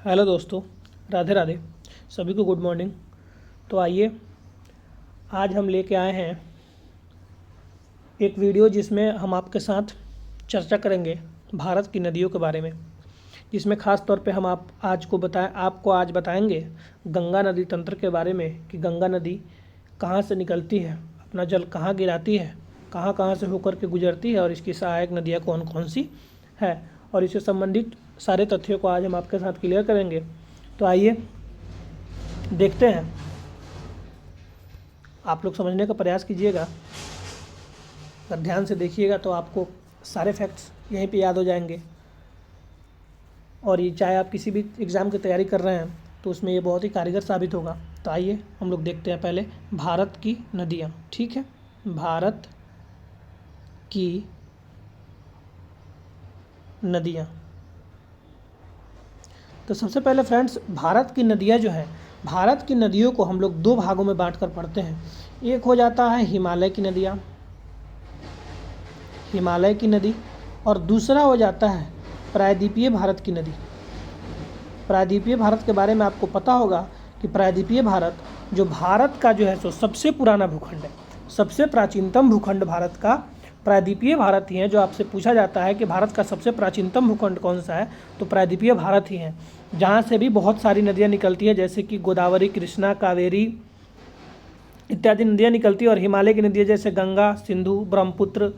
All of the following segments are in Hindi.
हेलो दोस्तों, राधे राधे। सभी को गुड मॉर्निंग। तो आइए आज हम लेके आए हैं एक वीडियो जिसमें हम आपके साथ चर्चा करेंगे भारत की नदियों के बारे में, जिसमें ख़ास तौर पे हम आपको आज बताएंगे गंगा नदी तंत्र के बारे में कि गंगा नदी कहाँ से निकलती है, अपना जल कहाँ गिराती है, कहाँ कहाँ से होकर के गुजरती है और इसकी सहायक नदियाँ कौन कौन सी है, और इससे संबंधित सारे तथ्यों को आज हम आपके साथ क्लियर करेंगे। तो आइए देखते हैं। आप लोग समझने का प्रयास कीजिएगा, अगर ध्यान से देखिएगा तो आपको सारे फैक्ट्स यहीं पे याद हो जाएंगे, और ये चाहे आप किसी भी एग्ज़ाम की तैयारी कर रहे हैं तो उसमें ये बहुत ही कारगर साबित होगा। तो आइए हम लोग देखते हैं पहले भारत की नदियाँ। ठीक है, भारत की नदियाँ। तो सबसे पहले फ्रेंड्स, भारत की नदियाँ जो हैं, भारत की नदियों को हम लोग दो भागों में बांट कर पढ़ते हैं। एक हो जाता है हिमालय की नदियाँ, हिमालय की नदी, और दूसरा हो जाता है प्रायद्वीपीय भारत की नदी। प्रायद्वीपीय भारत के बारे में आपको पता होगा कि प्रायद्वीपीय भारत जो भारत का जो है सो सबसे पुराना भूखंड है, सबसे प्राचीनतम भूखंड भारत का प्रायद्वीपीय भारत ही है। जो आपसे पूछा जाता है कि भारत का सबसे प्राचीनतम भूखंड कौन सा है, तो प्रायद्वीपीय भारत ही है, जहाँ से भी बहुत सारी नदियाँ निकलती हैं, जैसे कि गोदावरी, कृष्णा, कावेरी इत्यादि नदियाँ निकलती हैं। और हिमालय की नदियाँ जैसे गंगा, सिंधु, ब्रह्मपुत्र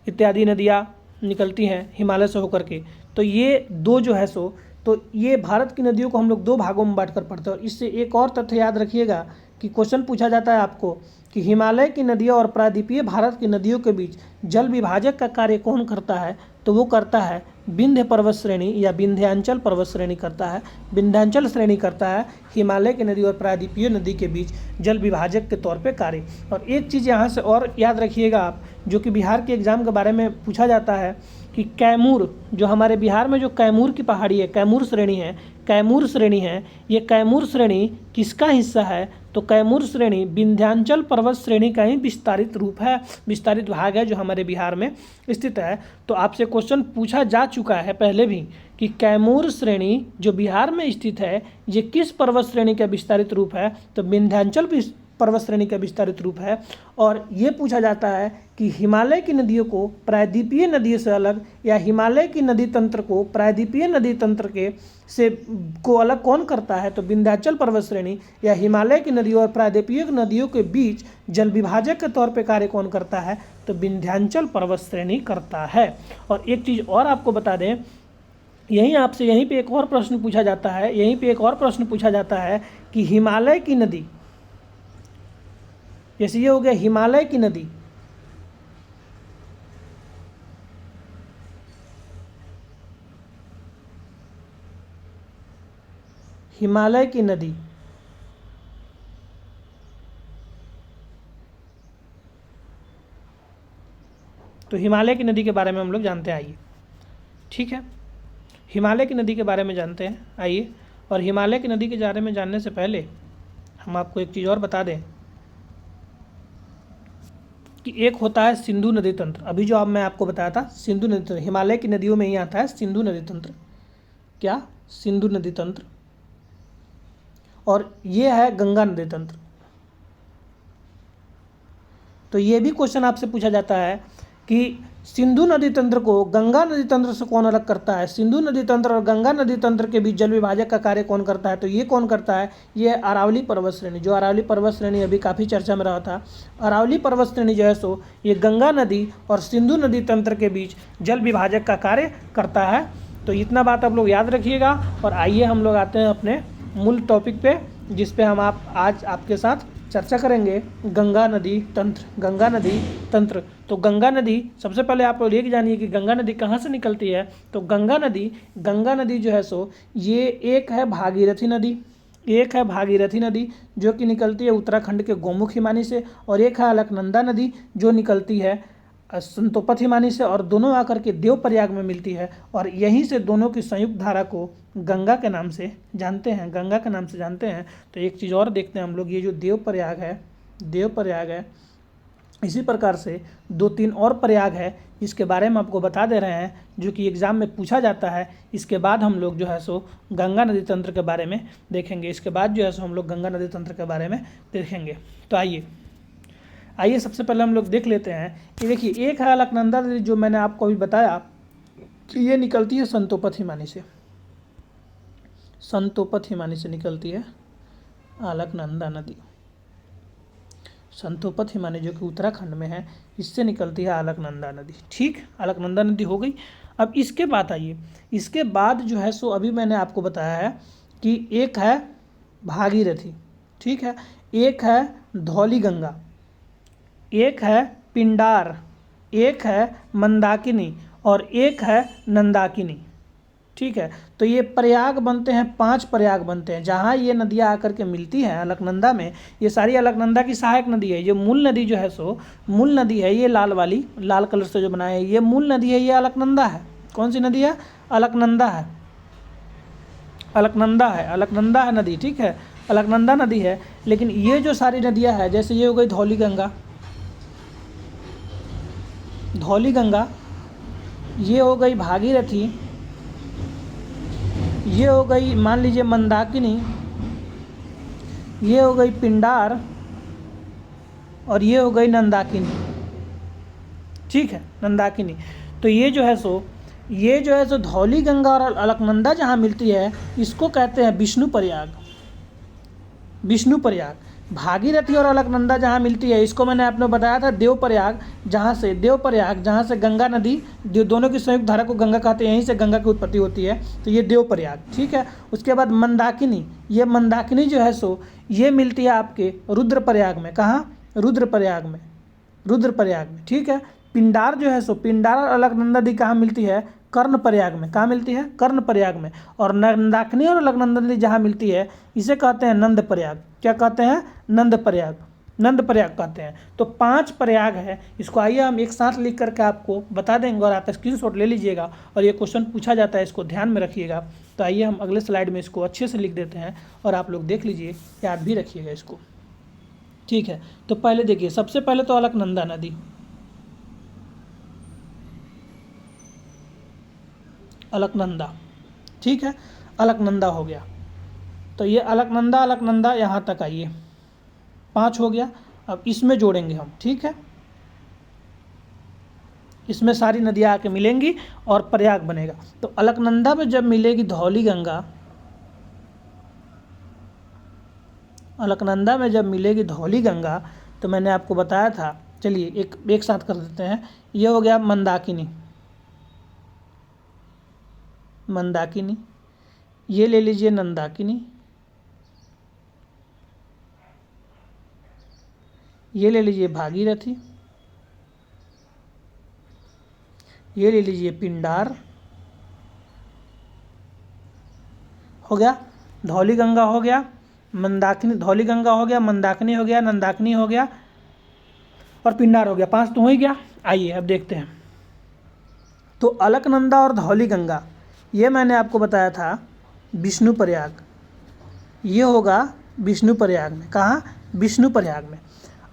इत्यादि नदियाँ निकलती हैं हिमालय से होकर के। तो ये दो जो है सो, तो ये भारत की नदियों को हम लोग दो भागों में बांट कर पढ़ते हैं। और इससे एक और तथ्य याद रखिएगा कि क्वेश्चन पूछा जाता है आपको कि हिमालय की नदियाँ और प्रायद्वीपीय भारत की नदियों के बीच जल विभाजक का कार्य कौन करता है, तो वो करता है विंध्य पर्वत श्रेणी या विंध्यांचल पर्वत श्रेणी करता है। विंध्यांचल श्रेणी करता है हिमालय की नदी और प्रायद्वीपीय नदी के बीच जल विभाजक के तौर पे कार्य। और एक चीज़ यहाँ से और याद रखिएगा आप, जो कि बिहार के एग्ज़ाम के बारे में पूछा जाता है कि कैमूर, जो हमारे बिहार में जो कैमूर की पहाड़ी है, कैमूर श्रेणी है, कैमूर श्रेणी है, ये कैमूर श्रेणी किसका हिस्सा है, तो कैमूर श्रेणी विंध्यांचल पर्वत श्रेणी का ही विस्तारित रूप है, विस्तारित भाग है जो हमारे बिहार में स्थित है। तो आपसे क्वेश्चन पूछा जा चुका है पहले भी कि कैमूर श्रेणी जो बिहार में स्थित है ये किस पर्वत श्रेणी का विस्तारित रूप है, तो विंध्यांचल पर्वत श्रेणी का विस्तारित रूप है। और ये पूछा जाता है कि हिमालय की नदियों को प्रायद्वीपीय नदी से अलग, या हिमालय की नदी तंत्र को प्रायद्वीपीय नदी तंत्र को अलग कौन करता है, तो विंध्याचल पर्वत श्रेणी या हिमालय की नदियों और प्रायद्वीपीय नदियों के बीच जल विभाजक के तौर पे कार्य कौन करता है, तो विंध्यांचल पर्वत श्रेणी करता है। और एक चीज़ और आपको बता दें, यहीं पे एक और प्रश्न पूछा जाता है कि हिमालय की नदी, जैसे ये हो गया हिमालय की नदी, हिमालय की नदी तो हिमालय की नदी के बारे में हम लोग जानते हैं। आइए, ठीक है, हिमालय की नदी के बारे में जानते हैं। आइए, और हिमालय की नदी के बारे में जानने से पहले हम आपको एक चीज़ और बता दें कि एक होता है सिंधु नदी तंत्र। अभी जो मैं आपको बताया था सिंधु नदी तंत्र, हिमालय की नदियों में ही आता है सिंधु नदी तंत्र। क्या? सिंधु नदी तंत्र। और ये है गंगा नदी तंत्र। तो ये भी क्वेश्चन आपसे पूछा जाता है कि सिंधु नदी तंत्र को गंगा नदी तंत्र से कौन अलग करता है, सिंधु नदी तंत्र और गंगा नदी तंत्र के बीच जल विभाजक का कार्य कौन करता है, तो ये कौन करता है, ये अरावली पर्वत श्रेणी। जो अरावली पर्वत श्रेणी अभी काफ़ी चर्चा में रहा था, अरावली पर्वत श्रेणी जो है सो ये गंगा नदी और सिंधु नदी तंत्र के बीच जल विभाजक का कार्य करता है। तो इतना बात आप लोग याद रखिएगा। और आइए हम लोग आते हैं अपने मूल टॉपिक पे, जिस पे हम आज आपके साथ चर्चा करेंगे गंगा नदी तंत्र। गंगा नदी तंत्र, तो गंगा नदी, सबसे पहले आप लोग ये जानिए कि गंगा नदी कहाँ से निकलती है। तो गंगा नदी जो है सो ये एक है भागीरथी नदी जो कि निकलती है उत्तराखंड के गोमुख हिमानी से, और एक है अलकनंदा नदी जो निकलती है संतोपत हिमानी से, और दोनों आकर के देव प्रयाग में मिलती है। और यहीं से दोनों की संयुक्त धारा को गंगा के नाम से जानते हैं। तो एक चीज़ और देखते हैं हम लोग, ये जो देव प्रयाग है इसी प्रकार से 2-3 और प्रयाग है, इसके बारे में आपको बता दे रहे हैं, जो कि एग्ज़ाम में पूछा जाता है। इसके बाद हम लोग जो है सो गंगा नदी तंत्र के बारे में देखेंगे। इसके बाद जो है सो हम लोग गंगा नदी तंत्र के बारे में देखेंगे। तो आइए सबसे पहले हम लोग देख लेते हैं कि देखिए, एक है अलकनंदा नदी, जो मैंने आपको अभी बताया कि ये निकलती है संतोपथ हिमानी से। संतोपथ हिमानी से निकलती है अलकनंदा नदी। संतोपथ हिमानी जो कि उत्तराखंड में है, इससे निकलती है अलकनंदा नदी। ठीक, अलकनंदा नदी हो गई। अब इसके बाद आइए, इसके बाद जो है सो अभी मैंने आपको बताया है कि एक है भागीरथी, ठीक है, एक है धौली गंगा, एक है पिंडार, एक है मंदाकिनी और एक है नंदाकिनी। ठीक है, तो ये प्रयाग बनते हैं, 5 प्रयाग बनते हैं जहाँ ये नदियाँ आकर के मिलती हैं अलकनंदा में। ये सारी अलकनंदा की सहायक नदी है। ये मूल नदी जो है सो मूल नदी है, ये लाल वाली, लाल कलर से जो बनाया है, ये मूल नदी है, ये अलकनंदा है। कौन सी नदी है? अलकनंदा है, अलकनंदा है, अलकनंदा है नदी। ठीक है, अलकनंदा नदी है। लेकिन ये जो सारी नदियाँ हैं, जैसे ये हो गई धौली गंगा, धौली गंगा, ये हो गई भागीरथी, ये हो गई मान लीजिए मंदाकिनी, ये हो गई पिंडार और ये हो गई नंदाकिनी। ठीक है, नंदाकिनी। तो ये जो है सो धौली गंगा और अलकनंदा जहाँ मिलती है, इसको कहते हैं विष्णु प्रयाग। विष्णु प्रयाग। भागीरथी और अलकनंदा जहाँ मिलती है, इसको मैंने आपने बताया था देव प्रयाग, जहाँ से गंगा नदी, दोनों की संयुक्त धारा को गंगा कहते हैं, यहीं से गंगा की उत्पत्ति होती है, तो ये देव प्रयाग। ठीक है, उसके बाद मंदाकिनी, ये मंदाकिनी जो है सो ये मिलती है आपके रुद्र प्रयाग में। कहाँ? रुद्र प्रयाग में, रुद्र प्रयाग में। ठीक है, पिंडार जो है सो पिंडार और अलकनंदा नदी कहाँ मिलती है? कर्ण प्रयाग में। कहाँ मिलती है? कर्ण प्रयाग में। और नंदाकिनी और अलकनंदा नदी जहाँ मिलती है, इसे कहते हैं नंद प्रयाग। क्या कहते हैं? नंद प्रयाग, नंद प्रयाग कहते हैं। तो 5 प्रयाग है। इसको आइए हम एक साथ लिख करके आपको बता देंगे और आप स्क्रीनशॉट ले लीजिएगा, और ये क्वेश्चन पूछा जाता है, इसको ध्यान में रखिएगा। तो आइए हम अगले स्लाइड में इसको अच्छे से लिख देते हैं और आप लोग देख लीजिए, याद भी रखिएगा इसको। ठीक है, तो पहले देखिए, सबसे पहले तो अलकनंदा नदी, अलकनंदा। ठीक है, अलकनंदा हो गया। तो ये अलकनंदा यहाँ तक आइए, 5 हो गया। अब इसमें जोड़ेंगे हम। ठीक है, इसमें सारी नदियाँ आके मिलेंगी और प्रयाग बनेगा। तो अलकनंदा में जब मिलेगी धौली गंगा, अलकनंदा में जब मिलेगी धौली गंगा, तो मैंने आपको बताया था, चलिए एक साथ कर देते हैं। ये हो गया मंदाकिनी, मंदाकिनी, ये ले लीजिए नंदाकिनी, ये ले लीजिए भागीरथी, ये ले लीजिए पिंडार, हो गया। धौली गंगा हो गया, मंदाकिनी, धौली गंगा हो गया, मंदाकिनी हो गया, नंदाकिनी हो गया और पिंडार हो गया। 5 तो हो ही गया। आइए अब देखते हैं। तो अलकनंदा और धौली गंगा, ये मैंने आपको बताया था विष्णु प्रयाग, ये होगा विष्णु प्रयाग में। कहाँ? विष्णु प्रयाग में।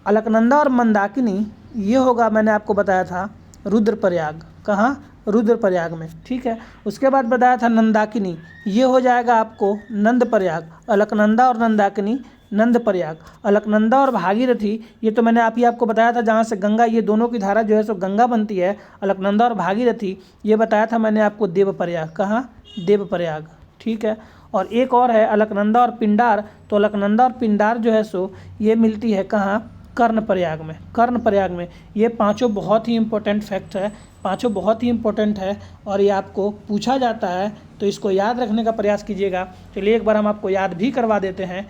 अलकनंदा और मंदाकिनी, ये होगा, मैंने आपको बताया था रुद्र प्रयाग। कहाँ? रुद्र प्रयाग में। ठीक है, उसके बाद बताया था नंदाकिनी, ये हो जाएगा आपको नंद प्रयाग। अलकनंदा और नंदाकिनी नंद प्रयाग। अलकनंदा और भागीरथी, ये तो मैंने आपको बताया था, जहाँ से गंगा, ये दोनों की धारा जो है सो गंगा बनती है। अलकनंदा और भागीरथी, ये बताया था मैंने आपको देव प्रयाग। कहाँ? देव प्रयाग। ठीक है, और एक और है अलकनंदा और पिंडार। तो अलकनंदा और पिंडार जो है सो ये मिलती है कहाँ? कर्ण प्रयाग में। कर्ण प्रयाग में। ये 5 बहुत ही इंपॉर्टेंट फैक्ट है, 5 बहुत ही इंपॉर्टेंट है और ये आपको पूछा जाता है, तो इसको याद रखने का प्रयास कीजिएगा। चलिए एक बार हम आपको याद भी करवा देते हैं,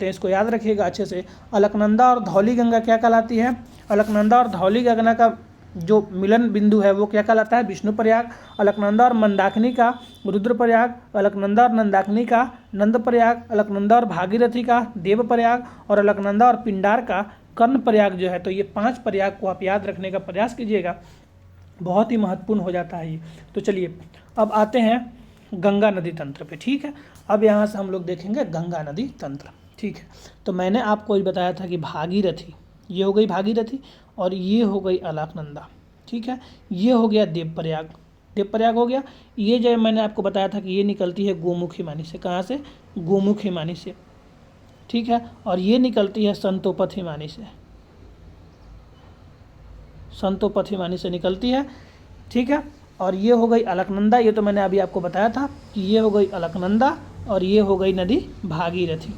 इसको याद रखिएगा अच्छे से। अलकनंदा और धौली गंगा क्या कहलाती है? अलकनंदा और धौली गंगा का जो मिलन बिंदु है वो क्या कहलाता है? विष्णु प्रयाग। अलकनंदा और मंदाकिनी का रुद्र प्रयाग, अलकनंदा और नंदाकिनी का नंद प्रयाग, अलकनंदा और भागीरथी का देव प्रयाग और अलकनंदा और पिंडार का कर्ण प्रयाग जो है। तो ये 5 प्रयाग को आप याद रखने का प्रयास कीजिएगा, बहुत ही महत्वपूर्ण हो जाता है ये। तो चलिए अब आते हैं गंगा नदी तंत्र पे। ठीक है, अब यहाँ से हम लोग देखेंगे गंगा नदी तंत्र। ठीक है, तो मैंने आपको ये बताया था कि भागीरथी, ये हो गई भागीरथी और ये हो गई अलकनंदा, ठीक है। ये हो गया देवप्रयाग, देवप्रयाग हो गया। ये जो मैंने आपको बताया था कि ये निकलती है गोमुख हिमानी से, कहाँ से? गोमुख हिमानी से, ठीक है। और ये निकलती है संतोपथ हिमानी से, संतोपथ हिमानी से निकलती है, ठीक है। और ये हो गई अलकनंदा, ये तो मैंने अभी आपको बताया था कि ये हो गई अलकनंदा और ये हो गई नदी भागीरथी,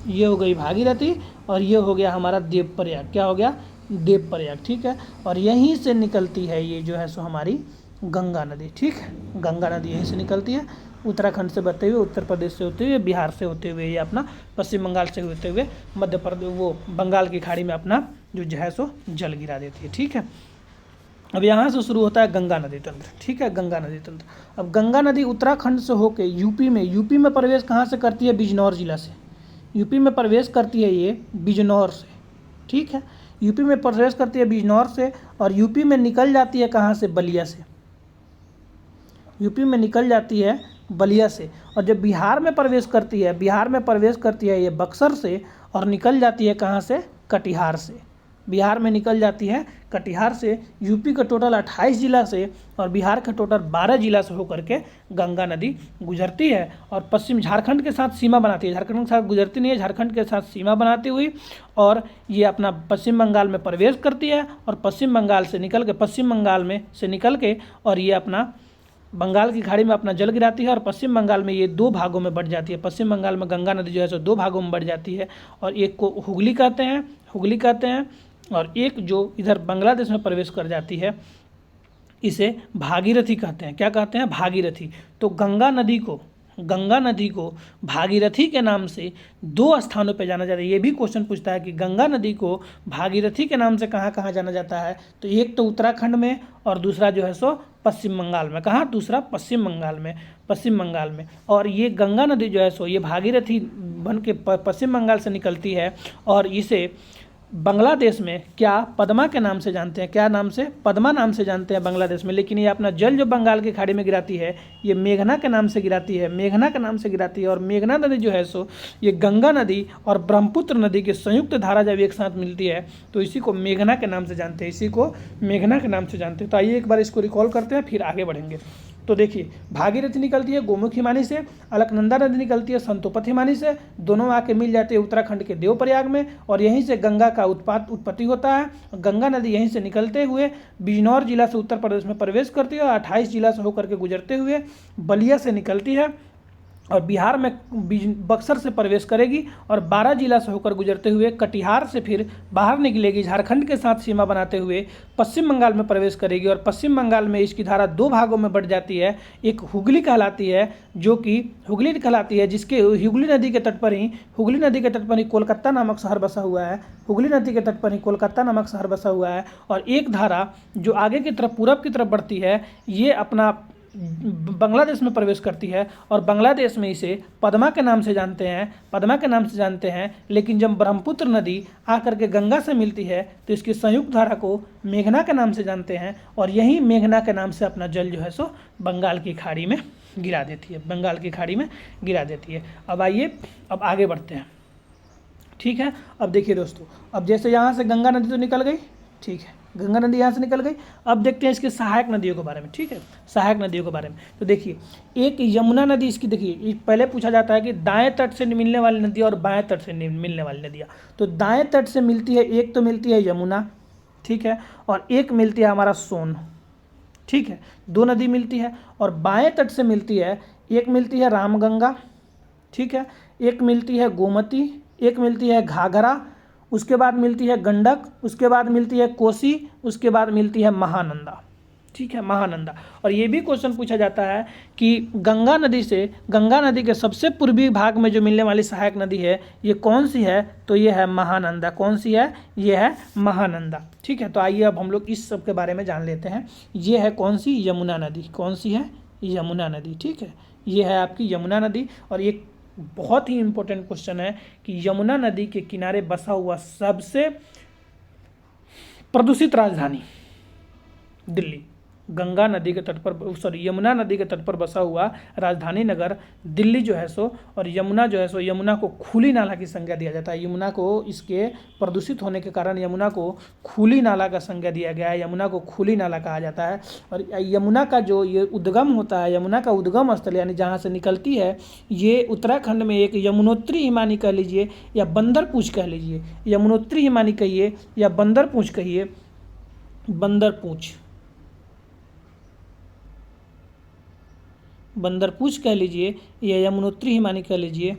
ये हो गई भागीरथी और ये हो गया हमारा देवप्रयाग, क्या हो गया? देवप्रयाग, ठीक है। और यहीं से निकलती है ये जो है सो हमारी गंगा नदी, ठीक है। गंगा नदी यहीं से निकलती है, उत्तराखंड से बहते हुए, उत्तर प्रदेश से होते हुए, बिहार से होते हुए, ये अपना पश्चिम बंगाल से होते हुए मध्य प्रदेश, वो बंगाल की खाड़ी में अपना जो है सो जल गिरा देती है, ठीक है। अब यहाँ से शुरू होता है गंगा नदी तंत्र, ठीक है, गंगा नदी तंत्र। अब गंगा नदी उत्तराखंड से होके यूपी में प्रवेश कहाँ से करती है? बिजनौर जिला से, यूपी में प्रवेश करती है ये बिजनौर से, ठीक है। यूपी में प्रवेश करती है बिजनौर से और यूपी में निकल जाती है कहाँ से? बलिया से, यूपी में निकल जाती है बलिया से। और जब बिहार में प्रवेश करती है, बिहार में प्रवेश करती है ये बक्सर से और निकल जाती है कहाँ से? कटिहार से, बिहार में निकल जाती है कटिहार से। यूपी का टोटल 28 जिला से और बिहार का टोटल 12 जिला से होकर के गंगा नदी गुजरती है और पश्चिम झारखंड के साथ सीमा बनाती है, झारखंड के साथ गुजरती नहीं है, झारखंड के साथ सीमा बनाती हुई और ये अपना पश्चिम बंगाल में प्रवेश करती है और पश्चिम बंगाल से निकल के और ये अपना बंगाल की खाड़ी में अपना जल गिराती है और पश्चिम बंगाल में ये 2 भागों में बढ़ जाती है। पश्चिम बंगाल में गंगा नदी जो है सो 2 भागों में बढ़ जाती है और एक को हुगली कहते हैं और एक जो इधर बांग्लादेश में प्रवेश कर जाती है इसे भागीरथी कहते हैं। क्या कहते हैं? भागीरथी। तो गंगा नदी को भागीरथी के नाम से 2 स्थानों पे जाना जाता है। ये भी क्वेश्चन पूछता है कि गंगा नदी को भागीरथी के नाम से कहाँ कहाँ जाना जाता है? तो एक तो उत्तराखंड में और दूसरा जो है सो पश्चिम बंगाल में। कहाँ? दूसरा पश्चिम बंगाल में। और ये गंगा नदी जो है सो ये भागीरथी बन के पश्चिम बंगाल से निकलती है और इसे बांग्लादेश में क्या पद्मा के नाम से जानते हैं? क्या नाम से? पद्मा नाम से जानते हैं बांग्लादेश में। लेकिन ये अपना जल जो बंगाल की खाड़ी में गिराती है ये मेघना के नाम से गिराती है। और मेघना नदी जो है सो ये गंगा नदी और ब्रह्मपुत्र नदी की संयुक्त धारा जब एक साथ मिलती है तो इसी को मेघना के नाम से जानते हैं। तो आइए एक बार इसको रिकॉल करते हैं फिर आगे बढ़ेंगे। तो देखिए, भागीरथी निकलती है गोमुख हिमानी से, अलकनंदा नदी निकलती है संतोपथ हिमानी से, दोनों आके मिल जाते हैं उत्तराखंड के देवप्रयाग में और यहीं से गंगा का उत्पत्ति होता है। गंगा नदी यहीं से निकलते हुए बिजनौर जिला से उत्तर प्रदेश में प्रवेश करती है और 28 जिला से होकर के गुजरते हुए बलिया से निकलती है और बिहार में बक्सर से प्रवेश करेगी और 12 जिला से होकर गुजरते हुए कटिहार से फिर बाहर निकलेगी, झारखंड के साथ सीमा बनाते हुए पश्चिम बंगाल में प्रवेश करेगी और पश्चिम बंगाल में इसकी धारा 2 भागों में बढ़ जाती है। एक हुगली कहलाती है जिसके हुगली नदी के तट पर ही कोलकाता नामक शहर बसा हुआ है। और एक धारा जो आगे की तरफ पूरब की तरफ बढ़ती है ये अपना बांग्लादेश में प्रवेश करती है और बांग्लादेश में इसे पद्मा के नाम से जानते हैं। लेकिन जब ब्रह्मपुत्र नदी आकर के गंगा से मिलती है तो इसकी संयुक्त धारा को मेघना के नाम से जानते हैं और यही मेघना के नाम से अपना जल जो है सो बंगाल की खाड़ी में गिरा देती है। अब आइए अब आगे बढ़ते हैं, ठीक है। अब देखिए दोस्तों, अब जैसे यहाँ से गंगा नदी तो निकल गई, ठीक है, गंगा नदी यहाँ से निकल गई। अब देखते हैं इसके सहायक नदियों के बारे में, ठीक है, सहायक नदियों के बारे में। तो देखिए, एक यमुना नदी इसकी, देखिए पहले पूछा जाता है कि दाएं तट से मिलने वाली नदी और बाएं तट से मिलने वाली नदियाँ। तो दाएं तट से मिलती है, एक तो मिलती है यमुना, ठीक है, और एक मिलती है हमारा सोन, ठीक है, 2 नदी मिलती है। और बाएं तट से मिलती है, एक मिलती है रामगंगा, ठीक है, एक मिलती है गोमती, एक मिलती है घाघरा, उसके बाद मिलती है गंडक, उसके बाद मिलती है कोसी, उसके बाद मिलती है महानंदा, ठीक है, महानंदा। और ये भी क्वेश्चन पूछा जाता है कि गंगा नदी के सबसे पूर्वी भाग में जो मिलने वाली सहायक नदी है ये कौन सी है? तो ये है महानंदा। कौन सी है? ये है महानंदा, ठीक है। तो आइए अब हम लोग इस सब के बारे में जान लेते हैं। ये है कौन सी? यमुना नदी। कौन सी है? यमुना नदी, ठीक है, ये है आपकी यमुना नदी। और ये बहुत ही इंपॉर्टेंट क्वेश्चन है कि यमुना नदी के किनारे बसा हुआ सबसे प्रदूषित राजधानी दिल्ली, गंगा नदी के तट पर, सॉरी यमुना नदी के तट पर बसा हुआ राजधानी नगर दिल्ली जो है सो, और यमुना जो है सो, यमुना को खुली नाला की संज्ञा दिया जाता है। यमुना को इसके प्रदूषित होने के कारण यमुना को खुली नाला का संज्ञा दिया गया है, यमुना को खुली नाला कहा जाता है। और यमुना का जो ये उद्गम होता है, यमुना का उद्गम स्थल यानी जहाँ से निकलती है, ये उत्तराखंड में एक यमुनोत्री हिमानी कह लीजिए या बंदर पूंछ कह लीजिए, यमुनोत्री हिमानी कहिए या बंदर पूंछ कहिए, बंदर पूंछ, बंदर पूंछ कह लीजिए या यमुनोत्री हिमानी कह लीजिए,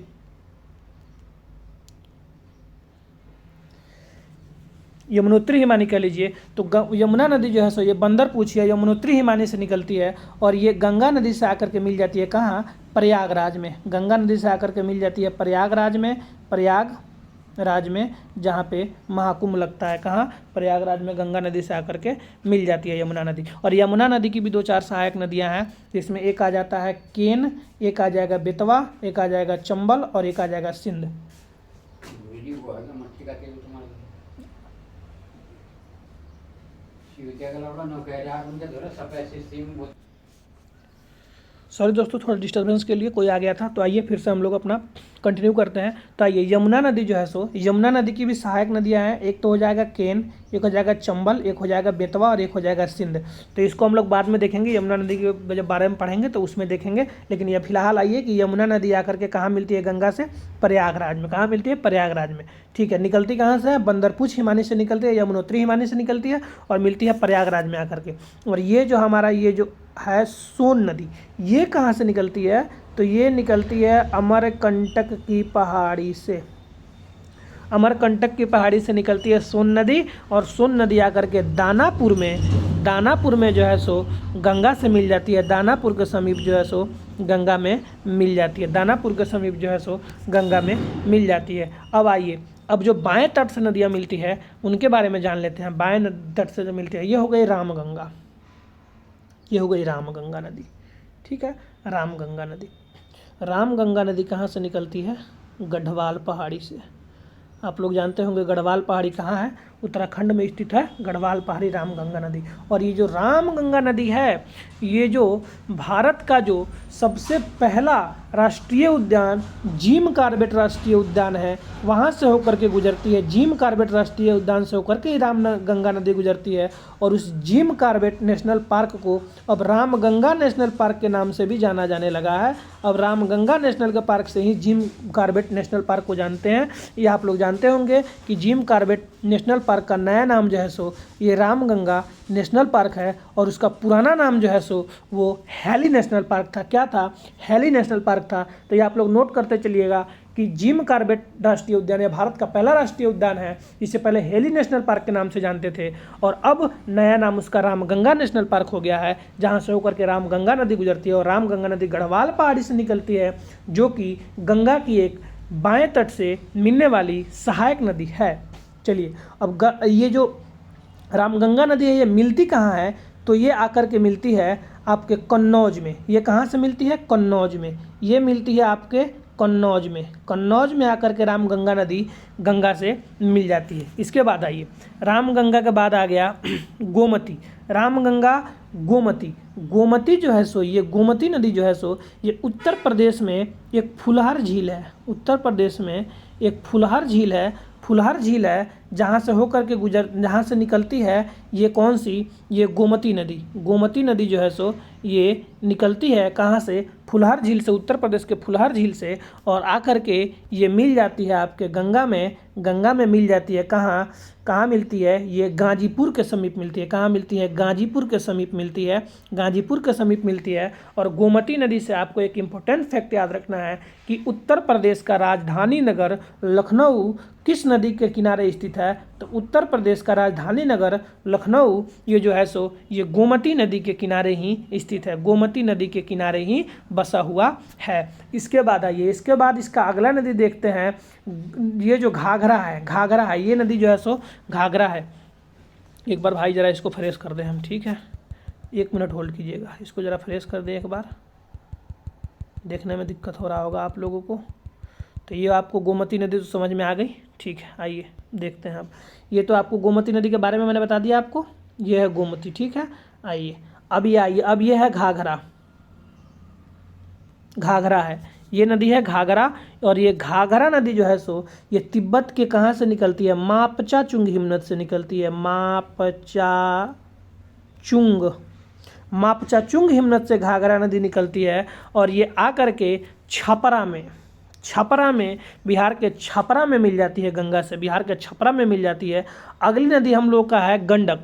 यमुनोत्री हिमानी कह लीजिए। तो यमुना नदी जो है सो ये बंदर पूंछ या यमुनोत्री हिमानी से निकलती है और ये गंगा नदी से आकर के मिल जाती है कहाँ, प्रयागराज में। गंगा नदी से आकर के मिल जाती है प्रयागराज में, प्रयागराज में, जहाँ पे महाकुंभ लगता है। कहाँ, प्रयागराज में गंगा नदी से आकर के मिल जाती है यमुना नदी। और यमुना नदी की भी 2-4 सहायक नदियाँ हैं, जिसमें एक आ जाता है केन, एक आ जाएगा बेतवा, एक आ जाएगा चंबल और एक आ जाएगा सिंध। सॉरी दोस्तों, थोड़ा डिस्टर्बेंस के लिए कोई आ गया था, तो आइए फिर से हम लोग अपना कंटिन्यू करते हैं। तो आइए, यमुना नदी जो है सो, यमुना नदी की भी सहायक नदियां हैं। एक तो हो जाएगा केन, एक हो जाएगा चंबल, एक हो जाएगा बेतवा और एक हो जाएगा सिंध। तो इसको हम लोग बाद में देखेंगे, यमुना नदी के जब बारे में पढ़ेंगे तो उसमें देखेंगे। लेकिन ये फिलहाल आइए कि यमुना नदी आकर के कहाँ मिलती है गंगा से, प्रयागराज में। कहाँ मिलती है, प्रयागराज में। ठीक है, निकलती कहाँ से है, बंदरपूछ हिमानी से निकलती है, यमुनोत्री हिमानी से निकलती है और मिलती है प्रयागराज में आकर के। और ये जो हमारा ये जो है सोन नदी, ये कहाँ से निकलती है, तो ये निकलती है अमरकंटक की पहाड़ी से। अमरकंटक की पहाड़ी से निकलती है सोन नदी, और सोन नदी आकर के दानापुर में जो है सो गंगा से मिल जाती है। दानापुर के समीप जो है सो गंगा में मिल जाती है। दानापुर के समीप जो है सो गंगा में मिल जाती है। अब आइए, अब जो बाएं तट से नदियाँ मिलती है उनके बारे में जान लेते हैं। बाएं तट से जो मिलती है, ये हो गई रामगंगा, ये हो गई रामगंगा नदी। ठीक है, रामगंगा नदी। रामगंगा नदी कहाँ से निकलती है, गढ़वाल पहाड़ी से। आप लोग जानते होंगे गढ़वाल पहाड़ी कहाँ है, उत्तराखंड में स्थित है गढ़वाल पहाड़ी रामगंगा नदी। और ये जो रामगंगा नदी है, ये जो भारत का जो सबसे पहला राष्ट्रीय उद्यान जिम कॉर्बेट राष्ट्रीय उद्यान है, वहाँ से होकर के गुजरती है। जिम कॉर्बेट राष्ट्रीय उद्यान से होकर के रामगंगा नदी गुजरती है। और उस जिम कॉर्बेट नेशनल पार्क को अब रामगंगा नेशनल पार्क के नाम से भी जाना जाने लगा है। अब रामगंगा नेशनल के पार्क से ही जिम कॉर्बेट नेशनल पार्क को जानते हैं। ये आप लोग जानते होंगे कि जिम कॉर्बेट नेशनल पार्क का नया नाम जो है सो ये रामगंगा नेशनल पार्क है, और उसका पुराना नाम जो है सो वो हैली नेशनल पार्क था। क्या था, हैली नेशनल पार्क था। तो ये आप लोग नोट करते चलिएगा कि जिम कॉर्बेट राष्ट्रीय उद्यान ये भारत का पहला राष्ट्रीय उद्यान है, जिसे पहले हैली नेशनल पार्क के नाम से जानते थे, और अब नया नाम उसका रामगंगा नेशनल पार्क हो गया है, जहाँ से होकर के रामगंगा नदी गुजरती है। और रामगंगा नदी गढ़वाल पहाड़ी से निकलती है, जो कि गंगा की एक बाएं तट से मिलने वाली सहायक नदी है। चलिए, अब ये जो रामगंगा नदी है, ये मिलती कहाँ है, तो ये आकर के मिलती है आपके कन्नौज में। ये कहाँ से मिलती है, कन्नौज में। ये मिलती है आपके कन्नौज में। कन्नौज में आकर के रामगंगा नदी गंगा से मिल जाती है। इसके बाद आइए, रामगंगा के बाद आ गया गोमती। रामगंगा गोमती, गोमती जो है सो, ये गोमती नदी जो है सो ये उत्तर प्रदेश में एक फुलहर झील है। उत्तर प्रदेश में एक फुलहर झील है, फुलहर झील है, जहाँ से होकर के जहाँ से निकलती है ये कौन सी, ये गोमती नदी। गोमती नदी जो है सो ये निकलती है कहाँ से, फुलहर झील से, उत्तर प्रदेश के फुलहर झील से, और आकर के ये मिल जाती है आपके गंगा में। गंगा में मिल जाती है कहाँ, कहाँ मिलती है, ये गाजीपुर के समीप मिलती है। कहाँ मिलती है, गाजीपुर के समीप मिलती है, गाजीपुर के समीप मिलती है। और गोमती नदी से आपको एक इम्पोर्टेंट फैक्ट याद रखना है कि उत्तर प्रदेश का राजधानी नगर लखनऊ किस नदी के किनारे स्थित है, तो उत्तर प्रदेश का राजधानी नगर लखनऊ ये जो है सो ये गोमती नदी के किनारे ही स्थित है। गोमती नदी के किनारे ही बसा हुआ है। इसके बाद आइए, इसके बाद इसका अगला नदी देखते हैं। ये जो घाघरा है, घाघरा है, ये नदी जो है सो घाघरा है। एक बार भाई ज़रा इसको फ्रेश कर दें हम, ठीक है, 1 मिनट होल्ड कीजिएगा, इसको ज़रा फ्रेश कर दें एक बार, देखने में दिक्कत हो रहा होगा आप लोगों को। तो ये आपको गोमती नदी तो समझ में आ गई, ठीक है। आइए देखते हैं अब, ये तो आपको गोमती नदी के बारे में मैंने बता दिया आपको, ये है गोमती, ठीक है। आइए अब ये आइए, अब ये है घाघरा, घाघरा है, ये नदी है घाघरा। और ये घाघरा नदी जो है सो ये तिब्बत के कहाँ से निकलती है, मापचा चुंग हिमनद से निकलती है, मापचा चुंग हिमनद से घाघरा नदी निकलती है। और ये आकर के छपरा में बिहार के छपरा में मिल जाती है, गंगा से बिहार के छपरा में मिल जाती है। अगली नदी हम लोग का है गंडक,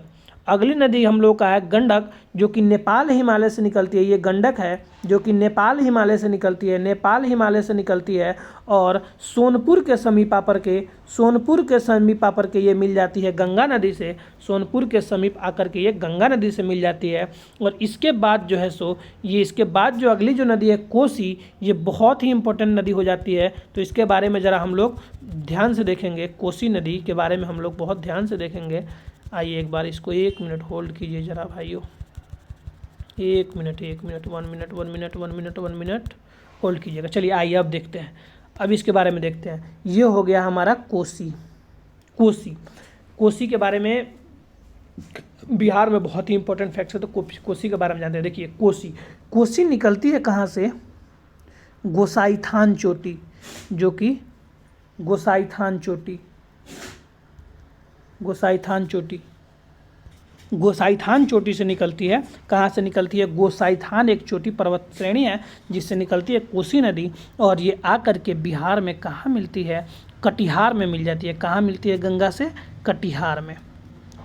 अगली नदी हम लोग का है गंडक, जो कि नेपाल हिमालय से निकलती है। ये गंडक है जो कि नेपाल हिमालय से निकलती है, नेपाल हिमालय से निकलती है। और सोनपुर के समीप आकर के ये मिल जाती है गंगा नदी से, सोनपुर के समीप आकर के ये गंगा नदी से मिल जाती है। और इसके बाद जो है सो ये इसके बाद जो अगली जो नदी है कोसी, ये बहुत ही इंपॉर्टेंट नदी हो जाती है। तो इसके बारे में ज़रा हम लोग ध्यान से देखेंगे, कोसी नदी के बारे में हम लोग बहुत ध्यान से देखेंगे। आइए एक बार इसको 1 मिनट होल्ड कीजिए ज़रा भाइयों, 1 मिनट 1 मिनट होल्ड कीजिएगा। चलिए आइए अब देखते हैं, अब इसके बारे में देखते हैं। ये हो गया हमारा कोसी के बारे में बिहार में बहुत ही इंपॉर्टेंट फैक्ट्स है, तो कोसी के बारे में जानते हैं। देखिए कोसी निकलती है कहाँ से, गोसाईथान चोटी, जो कि गोसाईथान चोटी से निकलती है। कहाँ से निकलती है, गोसाईथान एक चोटी पर्वत श्रेणी है जिससे निकलती है कोसी नदी। और ये आकर के बिहार में कहाँ मिलती है, कटिहार में मिल जाती है। कहाँ मिलती है, गंगा से कटिहार में,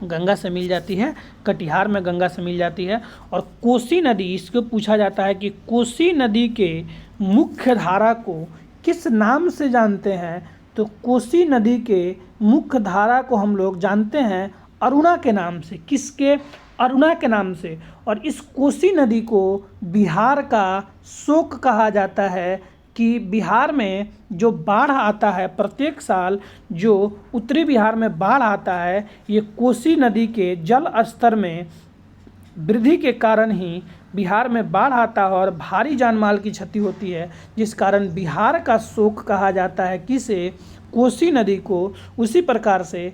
गंगा से मिल जाती है, कटिहार में गंगा से मिल जाती है। और कोसी नदी, इसको पूछा जाता है कि कोसी नदी के मुख्य धारा को किस नाम से जानते हैं, तो कोसी नदी के मुख्य धारा को हम लोग जानते हैं अरुणा के नाम से। किसके, अरुणा के नाम से। और इस कोसी नदी को बिहार का शोक कहा जाता है कि बिहार में जो बाढ़ आता है प्रत्येक साल, जो उत्तरी बिहार में बाढ़ आता है, ये कोसी नदी के जल स्तर में वृद्धि के कारण ही बिहार में बाढ़ आता है और भारी जान माल की क्षति होती है, जिस कारण बिहार का शोक कहा जाता है किसे, कोसी नदी को। उसी प्रकार से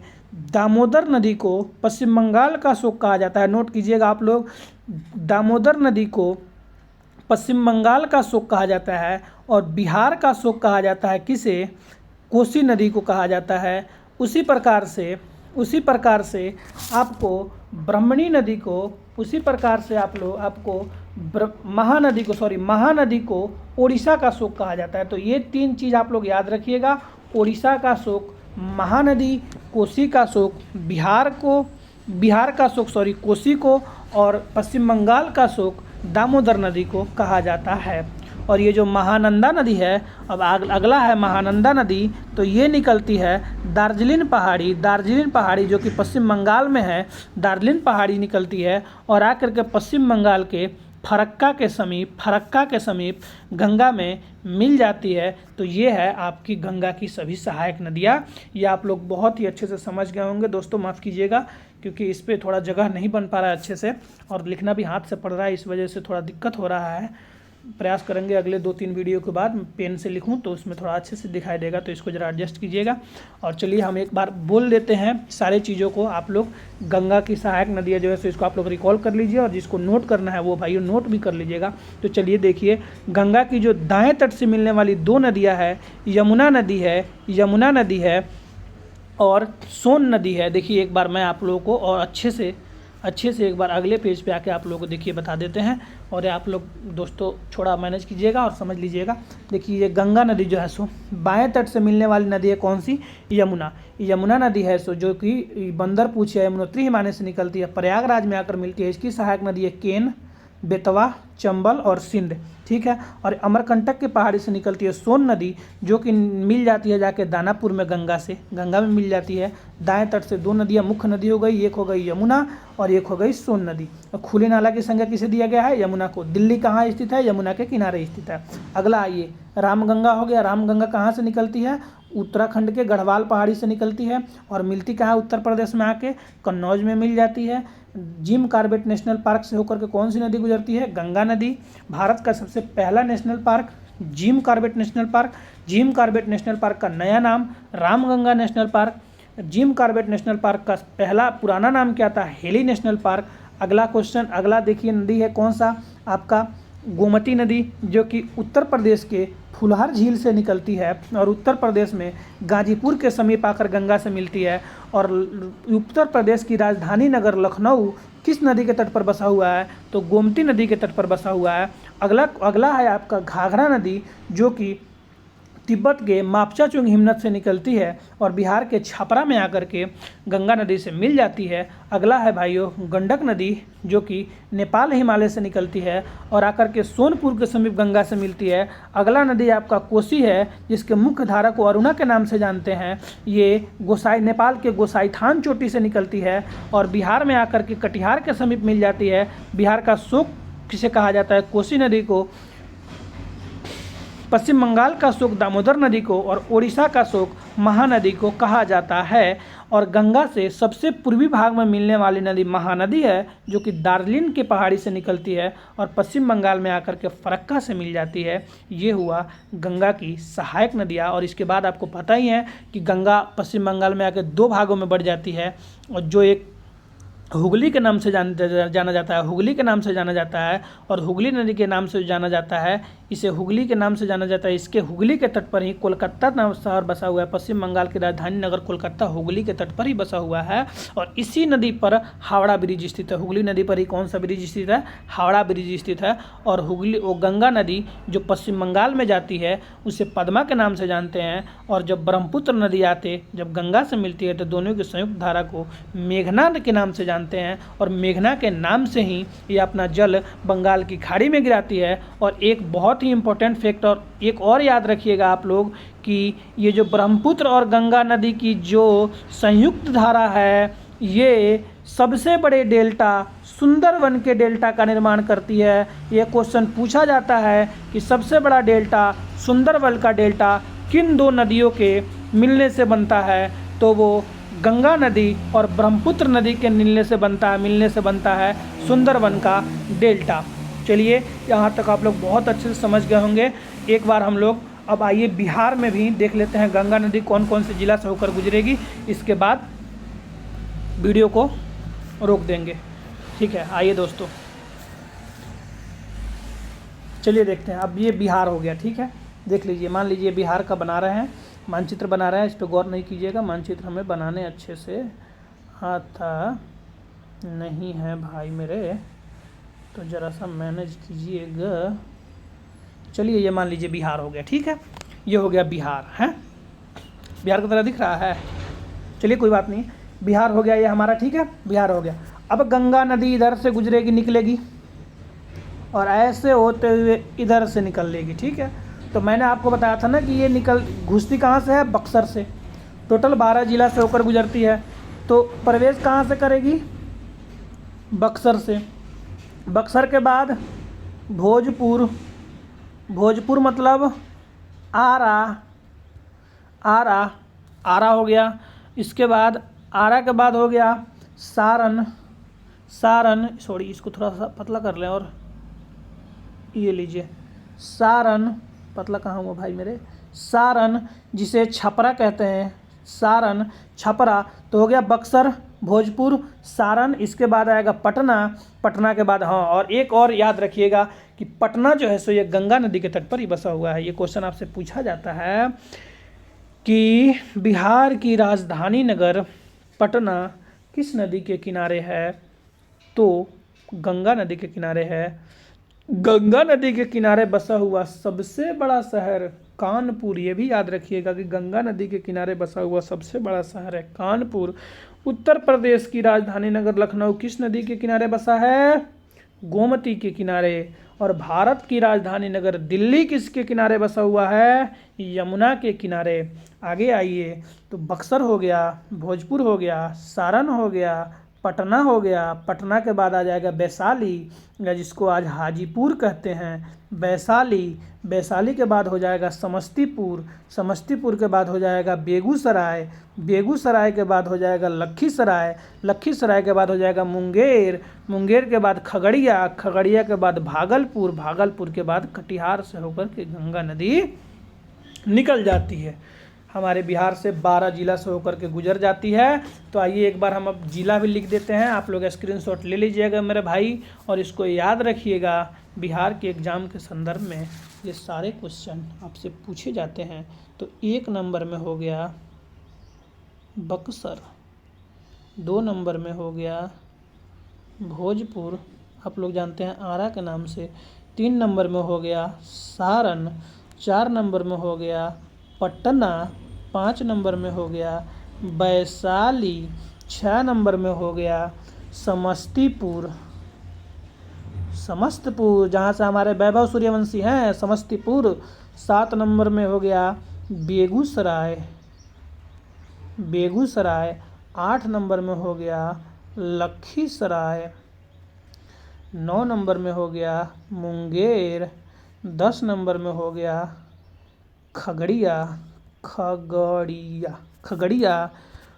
दामोदर नदी को पश्चिम बंगाल का शोक कहा जाता है। नोट कीजिएगा आप लोग, दामोदर नदी को पश्चिम बंगाल का शोक कहा जाता है और बिहार का शोक कहा जाता है किसे, कोसी नदी को कहा जाता है। उसी प्रकार से आपको ब्रह्मणी नदी को, उसी प्रकार से आपको महानदी को ओडिशा का शोक कहा जाता है। तो ये 3 चीज़ आप लोग याद रखिएगा, ओडिशा का शोक, महानदी, कोसी का शोक, बिहार का शोक कोसी को, और पश्चिम बंगाल का शोक दामोदर नदी को कहा जाता है। और ये जो महानंदा नदी है, अब अगला है महानंदा नदी, तो ये निकलती है दार्जिलिंग पहाड़ी जो कि पश्चिम बंगाल में है, दार्जिलिंग पहाड़ी निकलती है और आकर के पश्चिम बंगाल के फरक्का के समीप गंगा में मिल जाती है। तो ये है आपकी गंगा की सभी सहायक नदियाँ। ये आप लोग बहुत ही अच्छे से समझ गए होंगे दोस्तों, माफ़ कीजिएगा क्योंकि इस पर थोड़ा जगह नहीं बन पा रहा है अच्छे से, और लिखना भी हाथ से पड़ रहा है, इस वजह से थोड़ा दिक्कत हो रहा है। प्रयास करेंगे अगले 2-3 वीडियो के बाद पेन से लिखूं तो उसमें थोड़ा अच्छे से दिखाई देगा, तो इसको ज़रा एडजस्ट कीजिएगा। और चलिए हम एक बार बोल देते हैं सारे चीज़ों को। आप लोग गंगा की सहायक नदियाँ जो है सो इसको आप लोग रिकॉल कर लीजिए, और जिसको नोट करना है वो भाइयों नोट भी कर लीजिएगा। तो चलिए देखिए, गंगा की जो दाएँ तट से मिलने वाली 2 नदियाँ है, यमुना नदी है और सोन नदी है। देखिए एक बार मैं आप लोगों को और अच्छे से एक बार अगले पेज पे आके आप लोगों को देखिए बता देते हैं, और आप लोग दोस्तों थोड़ा मैनेज कीजिएगा और समझ लीजिएगा। देखिए ये गंगा नदी जो है सो बाएं तट से मिलने वाली नदी है कौन सी, यमुना नदी है सो, जो कि बंदरपूछ या यमुनोत्री हिमालय से निकलती है, प्रयागराज में आकर मिलती है। इसकी सहायक नदी है केन, बेतवा, चंबल और सिंध, ठीक है। और अमरकंटक के पहाड़ी से निकलती है सोन नदी, जो कि मिल जाती है जाके दानापुर में गंगा में मिल जाती है। दाएं तट से 2 नदियां मुख्य नदी हो गई, एक हो गई यमुना और एक हो गई सोन नदी। और खुले नाला की संज्ञा किसे दिया गया है, यमुना को। दिल्ली कहाँ स्थित है, यमुना के किनारे स्थित है। अगला आइए, रामगंगा हो गया। रामगंगा कहाँ से निकलती है, उत्तराखंड के गढ़वाल पहाड़ी से निकलती है और मिलती कहाँ है, उत्तर प्रदेश में आके कन्नौज में मिल जाती है। जिम कॉर्बेट नेशनल पार्क से होकर के कौन सी नदी गुजरती है, गंगा नदी। भारत का सबसे पहला national park Jim Corbett national park का नया नाम Ramganga national park. Jim Corbett national park का पहला पुराना नाम क्या था, हेली नेशनल पार्क। अगला क्वेश्चन, अगला देखिए नदी है कौन सा आपका, गोमती नदी, जो कि उत्तर प्रदेश के फुलहर झील से निकलती है और उत्तर प्रदेश में गाजीपुर के समीप आकर गंगा से मिलती है। और उत्तर प्रदेश की राजधानी नगर लखनऊ किस नदी के तट पर बसा हुआ है, तो गोमती नदी के तट पर बसा हुआ है। अगला है आपका घाघरा नदी, जो कि तिब्बत के मापचाचुंग हिमनद से निकलती है और बिहार के छपरा में आकर के गंगा नदी से मिल जाती है। अगला है भाइयों गंडक नदी, जो कि नेपाल हिमालय से निकलती है और आकर के सोनपुर के समीप गंगा से मिलती है। अगला नदी आपका कोसी है, जिसके मुख्य धारा को अरुणा के नाम से जानते हैं। ये नेपाल के गोसाईथान चोटी से निकलती है और बिहार में आकर के कटिहार के समीप मिल जाती है। बिहार का शोक किसे कहा जाता है, कोसी नदी को। पश्चिम बंगाल का शोक दामोदर नदी को और ओडिशा का शोक महानदी को कहा जाता है। और गंगा से सबसे पूर्वी भाग में मिलने वाली नदी महानदी है, जो कि दार्जिलिंग के पहाड़ी से निकलती है और पश्चिम बंगाल में आकर के फरक्का से मिल जाती है। ये हुआ गंगा की सहायक नदियाँ। और इसके बाद आपको पता ही है कि गंगा पश्चिम बंगाल में आकर दो भागों में बढ़ जाती है, और जो एक हुगली के नाम से जाना जाता है, हुगली के नाम से जाना जाता है और हुगली नदी के नाम से जाना जाता है। इसे हुगली के नाम से जाना जाता है। इसके हुगली के तट पर ही कोलकाता नाम शहर बसा हुआ है। पश्चिम बंगाल की राजधानी नगर कोलकाता हुगली के तट पर ही बसा हुआ है और इसी नदी पर हावड़ा ब्रिज स्थित है। हुगली नदी पर ही कौन सा ब्रिज स्थित है, हावड़ा ब्रिज स्थित है। और गंगा नदी जो पश्चिम बंगाल में जाती है उसे पद्मा के नाम से जानते हैं। और जब ब्रह्मपुत्र नदी जब गंगा से मिलती है तो दोनों की संयुक्त धारा को मेघना के नाम से जानते हैं और मेघना के नाम से ही ये अपना जल बंगाल की खाड़ी में गिराती है। और एक बहुत ही इंपॉर्टेंट फैक्ट और एक और याद रखिएगा आप लोग कि ये जो ब्रह्मपुत्र और गंगा नदी की जो संयुक्त धारा है, ये सबसे बड़े डेल्टा सुंदरवन के डेल्टा का निर्माण करती है। ये क्वेश्चन पूछा जाता है कि सबसे बड़ा डेल्टा सुंदरवन का डेल्टा किन दो नदियों के मिलने से बनता है, तो वो गंगा नदी और ब्रह्मपुत्र नदी के मिलने से बनता है सुंदरवन का डेल्टा। चलिए यहाँ तक आप लोग बहुत अच्छे से समझ गए होंगे। एक बार हम लोग अब आइए बिहार में भी देख लेते हैं गंगा नदी कौन कौन से जिला से होकर गुजरेगी। इसके बाद वीडियो को रोक देंगे, ठीक है। आइए दोस्तों, चलिए देखते हैं। अब ये बिहार हो गया, ठीक है। देख लीजिए, मान लीजिए बिहार का बना रहे हैं, मानचित्र बना रहे हैं। इस पर गौर नहीं कीजिएगा, मानचित्र हमें बनाने अच्छे से आता नहीं है भाई मेरे, तो ज़रा सा मैनेज कीजिएगा। चलिए ये मान लीजिए बिहार हो गया, ठीक है। ये हो गया बिहार, है बिहार की तरह दिख रहा है। चलिए कोई बात नहीं, बिहार हो गया ये हमारा, ठीक है। बिहार हो गया। अब गंगा नदी इधर से गुजरेगी, निकलेगी और ऐसे होते हुए इधर से निकल लेगी, ठीक है। तो मैंने आपको बताया था ना कि ये घुसती कहाँ से है, बक्सर से। टोटल 12 जिला से होकर गुजरती है। तो प्रवेश कहाँ से करेगी, बक्सर से। बक्सर के बाद भोजपुर, भोजपुर मतलब आरा हो गया। इसके बाद आरा के बाद हो गया सारण, सॉरी इसको थोड़ा सा पतला कर लें, और ये लीजिए सारण, पतला कहाँ हुआ भाई मेरे, सारण जिसे छपरा कहते हैं, सारण छपरा। तो हो गया बक्सर, भोजपुर, सारण। इसके बाद आएगा पटना, पटना के बाद हाँ, और एक और याद रखिएगा कि पटना जो है सो ये गंगा नदी के तट पर ही बसा हुआ है। ये क्वेश्चन आपसे पूछा जाता है कि बिहार की राजधानी नगर पटना किस नदी के किनारे है, तो गंगा नदी के किनारे है। गंगा नदी के किनारे बसा हुआ सबसे बड़ा शहर कानपुर, ये भी याद रखिएगा कि गंगा नदी के किनारे बसा हुआ सबसे बड़ा शहर है कानपुर। उत्तर प्रदेश की राजधानी नगर लखनऊ किस नदी के किनारे बसा है, गोमती के किनारे। और भारत की राजधानी नगर दिल्ली किसके किनारे बसा हुआ है, यमुना के किनारे। आगे आइए, तो बक्सर हो गया, भोजपुर हो गया, सारण हो गया, पटना हो गया। पटना के बाद आ जाएगा वैशाली, जिसको आज हाजीपुर कहते हैं, वैशाली। वैशाली के बाद हो जाएगा समस्तीपुर, समस्तीपुर के बाद हो जाएगा बेगूसराय, बेगूसराय के बाद हो जाएगा लखीसराय, लखीसराय के बाद हो जाएगा मुंगेर, मुंगेर के बाद खगड़िया, खगड़िया के बाद भागलपुर, भागलपुर के बाद कटिहार से होकर के गंगा नदी निकल जाती है। हमारे बिहार से 12 जिला से होकर के गुजर जाती है। तो आइए एक बार हम अब जिला भी लिख देते हैं, आप लोग स्क्रीनशॉट ले लीजिएगा मेरे भाई, और इसको याद रखिएगा। बिहार के एग्ज़ाम के संदर्भ में ये सारे क्वेश्चन आपसे पूछे जाते हैं। तो 1 नंबर में हो गया बक्सर, 2 नंबर में हो गया भोजपुर, आप लोग जानते हैं आरा के नाम से, 3 नंबर में हो गया सारण, 4 नंबर में हो गया पटना, 5 नंबर में हो गया वैशाली, 6 नंबर में हो गया समस्तीपुर, जहाँ से हमारे वैभव सूर्यवंशी हैं, समस्तीपुर। 7 नंबर में हो गया बेगूसराय, 8 नंबर में हो गया लखीसराय, 9 नंबर में हो गया मुंगेर, 10 नंबर में हो गया खगड़िया।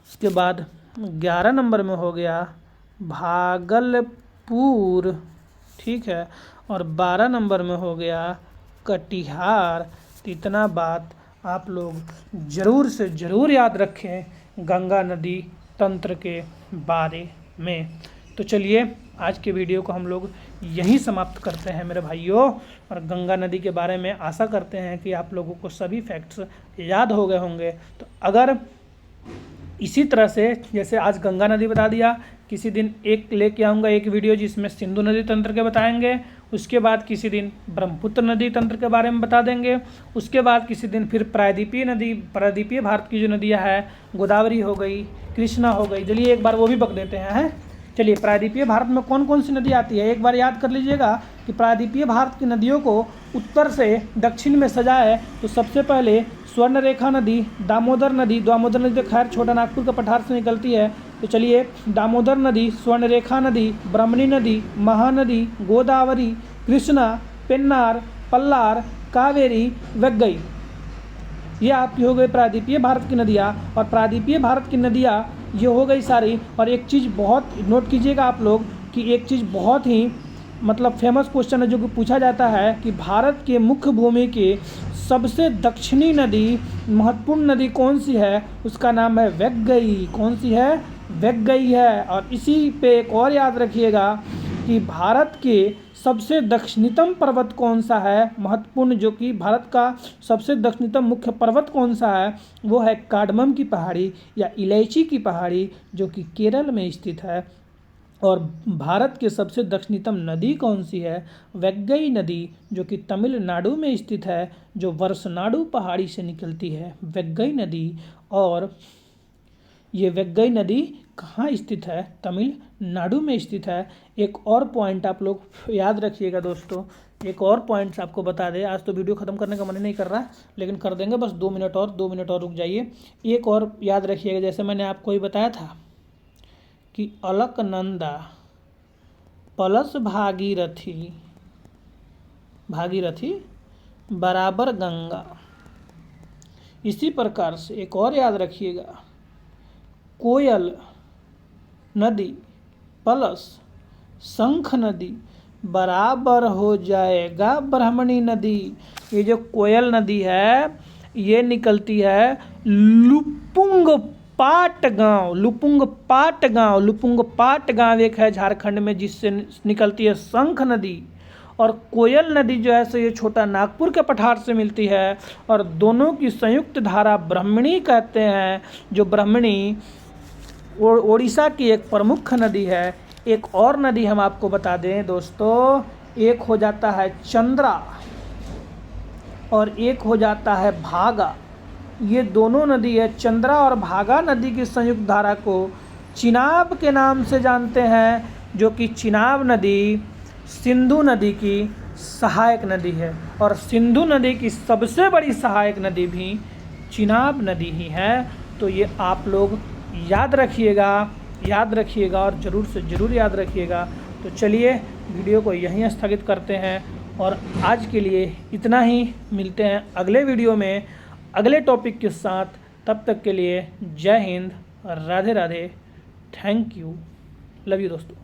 उसके बाद 11 नंबर में हो गया भागलपुर, ठीक है, और 12 नंबर में हो गया कटिहार। तो इतना बात आप लोग ज़रूर से ज़रूर याद रखें गंगा नदी तंत्र के बारे में। तो चलिए आज के वीडियो को हम लोग यहीं समाप्त करते हैं मेरे भाइयों, और गंगा नदी के बारे में आशा करते हैं कि आप लोगों को सभी फैक्ट्स याद हो गए होंगे। तो अगर इसी तरह से जैसे आज गंगा नदी बता दिया, किसी दिन एक लेके आऊँगा एक वीडियो जिसमें सिंधु नदी तंत्र के बताएंगे, उसके बाद किसी दिन ब्रह्मपुत्र नदी तंत्र के बारे में बता देंगे, उसके बाद किसी दिन फिर प्रायद्वीपीय भारत की जो नदियाँ हैं, गोदावरी हो गई, कृष्णा हो गई, चलिए एक बार वो भी बक देते हैं। चलिए प्रायद्वीपीय भारत में कौन कौन सी नदी आती है एक बार याद कर लीजिएगा कि प्रायद्वीपीय भारत की नदियों को उत्तर से दक्षिण में सजा है। तो सबसे पहले स्वर्णरेखा नदी, दामोदर नदी तो खैर छोटा नागपुर के पठार से निकलती है। तो चलिए दामोदर नदी, स्वर्णरेखा नदी, ब्रह्मणी नदी, महानदी, गोदावरी, कृष्णा, पेन्नार, पल्लार, कावेरी, वैगई, ये आपकी हो गई प्रायद्वीपीय भारत की नदियाँ। और प्रायद्वीपीय भारत की नदियाँ ये हो गई सारी। और एक चीज़ बहुत नोट कीजिएगा आप लोग कि एक चीज़ बहुत ही मतलब फेमस क्वेश्चन है जो कि पूछा जाता है कि भारत के मुख्य भूमि की सबसे दक्षिणी नदी, महत्वपूर्ण नदी कौन सी है, उसका नाम है वैगई। कौन सी है? वैगई है। और इसी पे एक और याद रखिएगा कि भारत के सबसे दक्षिणतम पर्वत कौन सा है, महत्वपूर्ण, जो कि भारत का सबसे दक्षिणतम मुख्य पर्वत कौन सा है, वो है कार्डमम की पहाड़ी या इलायची की पहाड़ी, जो कि केरल में स्थित है। और भारत के सबसे दक्षिणतम नदी कौन सी है? वैगई नदी, जो कि तमिलनाडु में स्थित है, जो वर्षनाडु पहाड़ी से निकलती है, वैगई नदी। और ये वैगई नदी कहाँ स्थित है? तमिलनाडु में स्थित है। एक और पॉइंट आप लोग याद रखिएगा दोस्तों, एक और पॉइंट्स आपको बता दें। आज तो वीडियो ख़त्म करने का मन नहीं कर रहा, लेकिन कर देंगे, बस 2 मिनट और रुक जाइए। एक और याद रखिएगा, जैसे मैंने आपको ही बताया था कि अलकनंदा प्लस भागीरथी बराबर गंगा। इसी प्रकार से एक और याद रखिएगा, कोयल नदी प्लस शंख नदी बराबर हो जाएगा ब्राह्मणी नदी। ये जो कोयल नदी है ये निकलती है लुपुंगपाट गांव एक है झारखंड में, जिससे निकलती है शंख नदी। और कोयल नदी जो है सो ये छोटा नागपुर के पठार से मिलती है, और दोनों की संयुक्त धारा ब्राह्मणी कहते हैं, जो ब्राह्मणी ओडिशा की एक प्रमुख नदी है। एक और नदी हम आपको बता दें दोस्तों, एक हो जाता है चंद्रा और एक हो जाता है भागा। ये दोनों नदी है, चंद्रा और भागा नदी की संयुक्त धारा को चिनाब के नाम से जानते हैं, जो कि चिनाब नदी सिंधु नदी की सहायक नदी है। और सिंधु नदी की सबसे बड़ी सहायक नदी भी चिनाब नदी ही है। तो ये आप लोग याद रखिएगा और ज़रूर से ज़रूर याद रखिएगा। तो चलिए वीडियो को यहीं स्थगित करते हैं, और आज के लिए इतना ही। मिलते हैं अगले वीडियो में अगले टॉपिक के साथ। तब तक के लिए जय Hind, Radhe Radhe, thank you, love you दोस्तों।